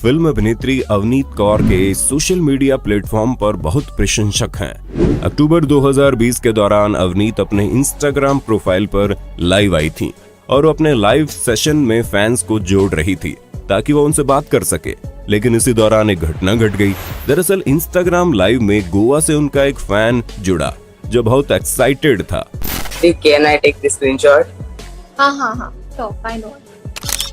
Film अभिनेत्री अवनीत कौर के social media platform पर बहुत प्रशंसक हैं। अक्टूबर 2020 के दौरान अवनीत अपने इंस्टाग्राम प्रोफाइल पर लाइव आई थी और वो अपने लाइव सेशन में फैंस को जोड़ रही थी ताकि वो उनसे बात कर सके। लेकिन इसी दौरान एक घटना घट गई। दरअसल इंस्टाग्राम लाइव में गोवा से उनका एक फैन जुड़ा जो बहुत एक्साइटेड था। Can I take the screenshot? हाँ, sure, I know.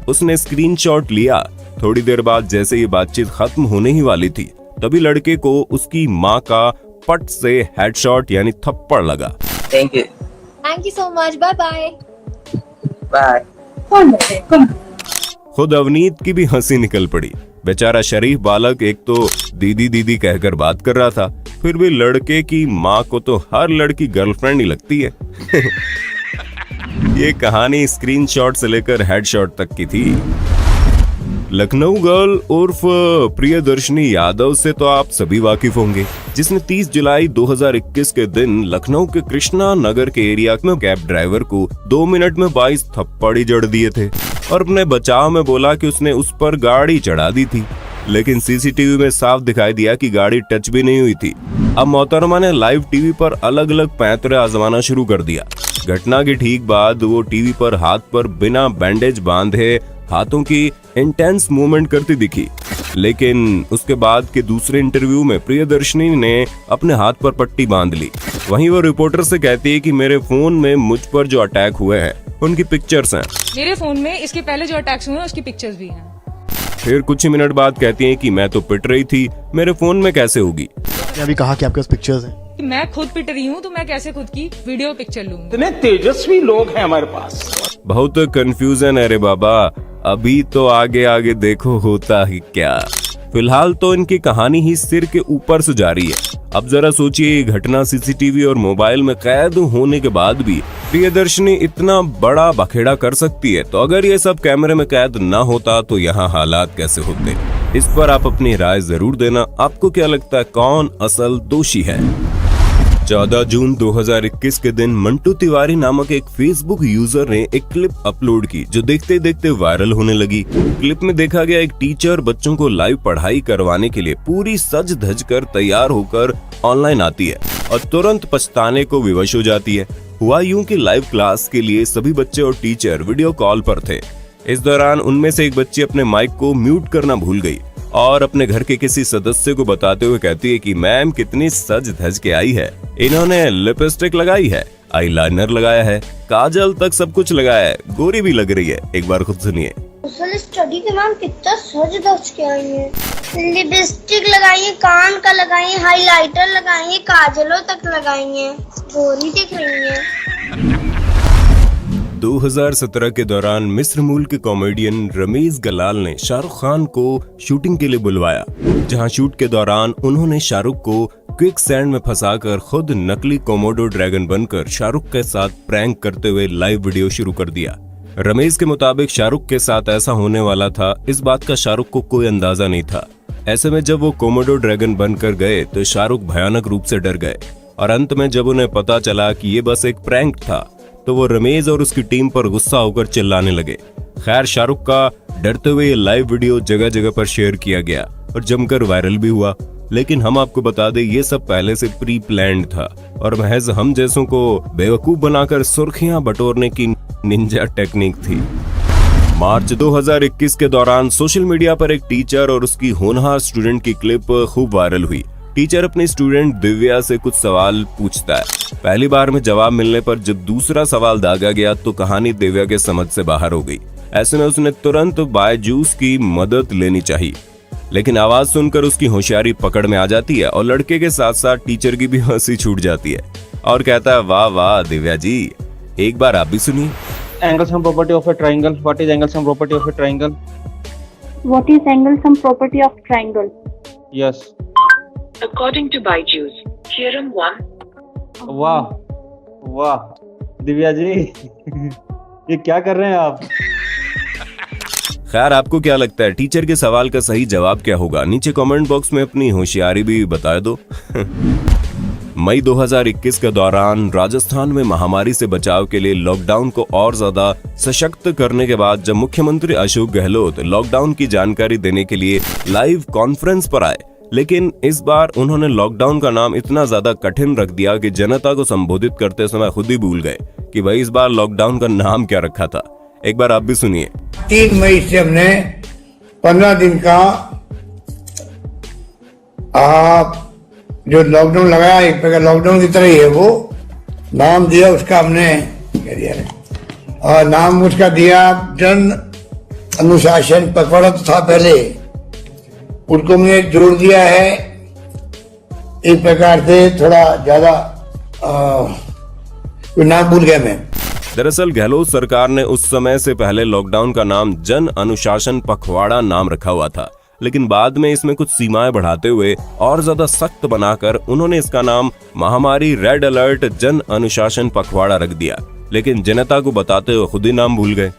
उसने स्क्रीनशॉट लिया। थोड़ी देर बाद जैसे ये बातचीत खत्म होने ही वाली थी तभी लड़के को उसकी माँ का पट से हेडशॉट यानी थप्पड़ लगा। Thank you. Thank you so much. Bye. Bye. खुद अवनीत की भी हंसी निकल पड़ी। बेचारा शरीफ बालक एक तो दीदी दीदी कहकर बात कर रहा था, फिर भी लड़के की माँ को तो हर लड़की गर्लफ्रेंड ही लगती है। ये कहानी स्क्रीनशॉट से लेकर हेडशॉट तक की थी। लखनऊ गर्ल उर्फ प्रियदर्शनी यादव से तो आप सभी वाकिफ होंगे, जिसने 30 जुलाई 2021 के दिन लखनऊ के कृष्णा नगर के एरिया में कैब ड्राइवर को 2 मिनट में 22 थप्पड़ जड़ दिए थे और अपने बचाव में बोला कि उसने उस पर गाड़ी चढ़ा दी थी। लेकिन सीसीटीवी में साफ दिखाई दिया कि गाड़ी टच भी नहीं हुई थी। अब मोहतरमा ने लाइव टीवी पर अलग अलग पैंतरे आजमाना शुरू कर दिया। घटना के ठीक बाद वो टीवी पर हाथ पर बिना बैंडेज बांधे हाथों की इंटेंस मूवमेंट करती दिखी। लेकिन उसके बाद के दूसरे इंटरव्यू में प्रियदर्शनी ने अपने हाथ पर पट्टी बांध ली। वहीं वो रिपोर्टर से कहती है कि मेरे फोन में मुझ पर जो अटैक हुए हैं उनकी पिक्चर्स हैं। मेरे फोन में इसके पहले जो अटैक्स हुए हैं उसकी पिक्चर्स भी हैं। फिर कुछ ही मिनट बाद कहती हैं कि मैं तो पिट रही थी, मेरे फोन में कैसे होगी। आपने अभी कहा कि आपके पास पिक्चर्स हैं। कि मैं खुद पिट रही हूँ तो मैं कैसे खुद की वीडियो पिक्चर लूंगी। इतने तेजस्वी लोग हैं हमारे पास। बहुत कंफ्यूजन है रे बाबा, अभी तो आगे आगे देखो होता ही क्या। फिलहाल तो इनकी कहानी ही सिर के ऊपर से जारी है। अब जरा सोचिए, ये घटना सीसीटीवी और मोबाइल में कैद होने के बाद भी प्रियदर्शनी इतना बड़ा बखेड़ा कर सकती है, तो अगर ये सब कैमरे में कैद ना होता तो यहाँ हालात कैसे होते। इस पर आप अपनी राय जरूर देना। आपको क्या लगता है कौन असल दोषी है? 14 जून 2021 के दिन मंटू तिवारी नामक एक फेसबुक यूजर ने एक क्लिप अपलोड की जो देखते देखते वायरल होने लगी। क्लिप में देखा गया एक टीचर बच्चों को लाइव पढ़ाई करवाने के लिए पूरी सज धज कर तैयार होकर ऑनलाइन आती है और तुरंत पछताने को विवश हो जाती है। हुआ यूं कि लाइव क्लास के लिए सभी बच्चे और टीचर वीडियो कॉल पर थे। इस दौरान उनमें से एक बच्ची अपने माइक को म्यूट करना भूल गई और अपने घर के किसी सदस्य को बताते हुए कहती है कि मैम कितनी सज धज के आई है, इन्होंने लिपस्टिक लगाई है, आईलाइनर लगाया है, काजल तक सब कुछ लगाया है, गोरी भी लग रही है। एक बार खुद सुनिए। स्टडी के मैम कितना सज धज के आई है, लिपस्टिक लगाई है, कान का लगाई है, हाइलाइटर लगाई है, काजलों तक लगाई है, गोरी दिख रही है। 2017 के दौरान मिस्र मूल के कॉमेडियन रमेश गलाल ने शाहरुख खान को शूटिंग के लिए बुलवाया, जहां शूट के दौरान उन्होंने शाहरुख को क्विक सैंड में फंसाकर खुद नकली कोमोडो ड्रैगन बनकर शाहरुख के साथ प्रैंक करते हुए लाइव वीडियो शुरू कर दिया। रमेश के मुताबिक शाहरुख के साथ ऐसा होने वाला था, इस बात का शाहरुख को कोई अंदाजा नहीं था। ऐसे में जब वो कोमोडो ड्रैगन बनकर गए तो शाहरुख भयानक रूप से डर गए और अंत में जब उन्हें पता चला कि ये बस एक प्रैंक था तो वो रमेश और उसकी टीम पर गुस्सा होकर चिल्लाने लगे। खैर, शाहरुख का डरते हुए लाइव वीडियो जगह जगह पर शेयर किया गया और जमकर वायरल भी हुआ। लेकिन हम आपको बता दें, ये सब पहले से प्री प्लान्ड था और महज हम जैसों को बेवकूफ बनाकर सुर्खियां बटोरने की निंजा टेक्निक थी। मार्च 2021 के दौरान सोशल मीडिया पर एक टीचर और उसकी होनहार स्टूडेंट की क्लिप खूब वायरल हुई। टीचर अपनी स्टूडेंट दिव्या से कुछ सवाल पूछता है। पहली बार में जवाब मिलने पर जब दूसरा सवाल दागा गया तो कहानी दिव्या के समझ से बाहर हो गई। ऐसे में उसने तुरंत बायजूस की मदद लेनी चाहिए, लेकिन आवाज सुनकर उसकी होशियारी पकड़ में आ जाती है और लड़के के साथ साथ टीचर की भी हंसी छूट जाती है और कहता है, वाह वाह दिव्या जी, एक बार आप भी सुनिए। Angle sum property of a triangle. What is angle sum property of a triangle? What is angle sum property of triangle? Yes. According to Byju's, theorem 1. वाह वाह दिव्या जी, ये क्या कर रहे हैं आप? खैर, आपको क्या लगता है टीचर के सवाल का सही जवाब क्या होगा? नीचे कमेंट बॉक्स में अपनी होशियारी भी बता दो। मई 2021 के दौरान राजस्थान में महामारी से बचाव के लिए लॉकडाउन को और ज्यादा सशक्त करने के बाद जब मुख्यमंत्री अशोक गहलोत लॉकडाउन की जानकारी देने के लिए लाइव कॉन्फ्रेंस पर आए, लेकिन इस बार उन्होंने लॉकडाउन का नाम इतना ज्यादा कठिन रख दिया कि जनता को संबोधित करते समय खुद ही भूल गए कि भाई इस बार लॉकडाउन का नाम क्या रखा था। एक बार आप भी सुनिए। 3 मई से हमने 15 दिन का जो लॉकडाउन लगाया, एक प्रकार लॉकडाउन की तरह ही है, वो नाम दिया उसका हमने क्या दिया है, और नाम उसका दिया जन अनुशासन पखवाड़ा तो था पहले, उनको हमने जोड़ दिया है एक प्रकार से थोड़ा ज्यादा, नाम भूल गया मैं। दरअसल गहलोत सरकार ने उस समय से पहले लॉकडाउन का नाम जन अनुशासन पखवाड़ा नाम रखा हुआ था, लेकिन बाद में इसमें कुछ सीमाएं बढ़ाते हुए और ज्यादा सख्त बनाकर उन्होंने इसका नाम महामारी रेड अलर्ट जन अनुशासन पखवाड़ा रख दिया, लेकिन जनता को बताते हुए खुद ही नाम भूल गए।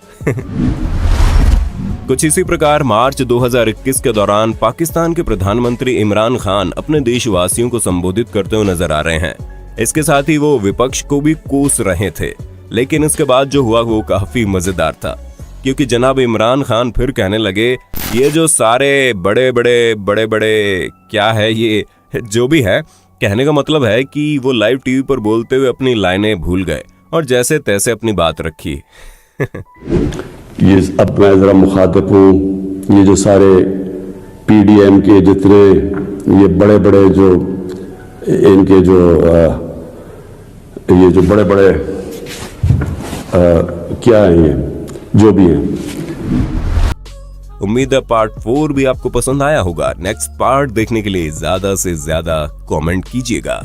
कुछ इसी प्रकार मार्च 2021 के दौरान पाकिस्तान के प्रधानमंत्री इमरान खान अपने देशवासियों को संबोधित करते हुए नजर आ रहे हैं। इसके साथ ही वो विपक्ष को भी कोस रहे थे, लेकिन इसके बाद जो हुआ वो काफी मजेदार था, क्योंकि जनाब इमरान खान फिर कहने लगे ये जो सारे बड़े बड़े क्या है, ये जो भी है, कहने का मतलब है कि वो लाइव टीवी पर बोलते हुए अपनी लाइनें भूल गए और जैसे तैसे अपनी बात रखी। ये अब मैं जरा मुखातिब हूँ, ये जो सारे पीडीएम के जितने ये बड़े जो इनके जो ये जो बड़े क्या है, ये जो भी है। उम्मीद है पार्ट 4 भी आपको पसंद आया होगा। नेक्स्ट पार्ट देखने के लिए ज्यादा से ज्यादा कमेंट कीजिएगा।